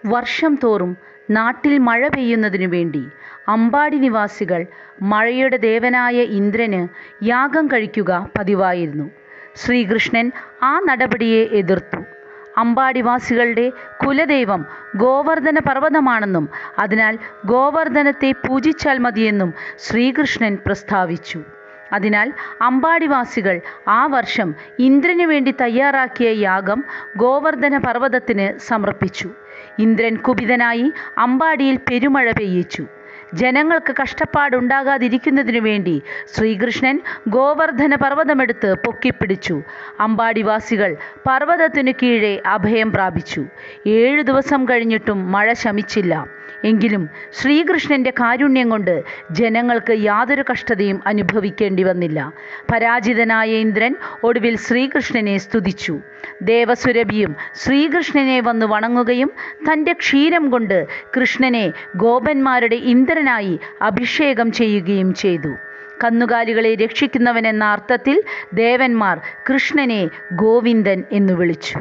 വർഷം തോറും നാട്ടിൽ മഴ പെയ്യുന്നതിനു വേണ്ടി അമ്പാടി നിവാസികൾ മഴയുടെ ദേവനായ ഇന്ദ്രന് യാഗം കഴിക്കുക പതിവായിരുന്നു. ശ്രീകൃഷ്ണൻ ആ നടപടിയെ എതിർത്തു. അമ്പാടിവാസികളുടെ കുലദൈവം ഗോവർദ്ധന പർവ്വതമാണെന്നും അതിനാൽ ഗോവർദ്ധനത്തെ പൂജിച്ചാൽ മതിയെന്നും ശ്രീകൃഷ്ണൻ പ്രസ്താവിച്ചു. അതിനാൽ അമ്പാടിവാസികൾ ആ വർഷം ഇന്ദ്രന് വേണ്ടി തയ്യാറാക്കിയ യാഗം ഗോവർദ്ധന പർവ്വതത്തിന് സമർപ്പിച്ചു. ഇന്ദ്രൻ കുപിതനായി അമ്പാടിയിൽ പെരുമഴ പെയ്യിച്ചു. ജനങ്ങൾക്ക് കഷ്ടപ്പാടുണ്ടാകാതിരിക്കുന്നതിനു വേണ്ടി ശ്രീകൃഷ്ണൻ ഗോവർദ്ധന പർവ്വതമെടുത്ത് പൊക്കിപ്പിടിച്ചു. അമ്പാടിവാസികൾ പർവ്വതത്തിനു കീഴെ അഭയം പ്രാപിച്ചു. 7 ദിവസം കഴിഞ്ഞിട്ടും മഴ ശമിച്ചില്ല. എങ്കിലും ശ്രീകൃഷ്ണൻ്റെ കാരുണ്യം കൊണ്ട് ജനങ്ങൾക്ക് യാതൊരു കഷ്ടതയും അനുഭവിക്കേണ്ടി വന്നില്ല. പരാജിതനായ ഇന്ദ്രൻ ഒടുവിൽ ശ്രീകൃഷ്ണനെ സ്തുതിച്ചു. ദേവസുരഭിയും ശ്രീകൃഷ്ണനെ വന്ന് വണങ്ങുകയും തൻ്റെ ക്ഷീരം കൊണ്ട് കൃഷ്ണനെ ഗോപന്മാരുടെ ഇന്ദ്രനായി അഭിഷേകം ചെയ്യുകയും ചെയ്തു. കന്നുകാലികളെ രക്ഷിക്കുന്നവൻ എന്ന അർത്ഥത്തിൽ ദേവന്മാർ കൃഷ്ണനെ ഗോവിന്ദൻ എന്നു വിളിച്ചു.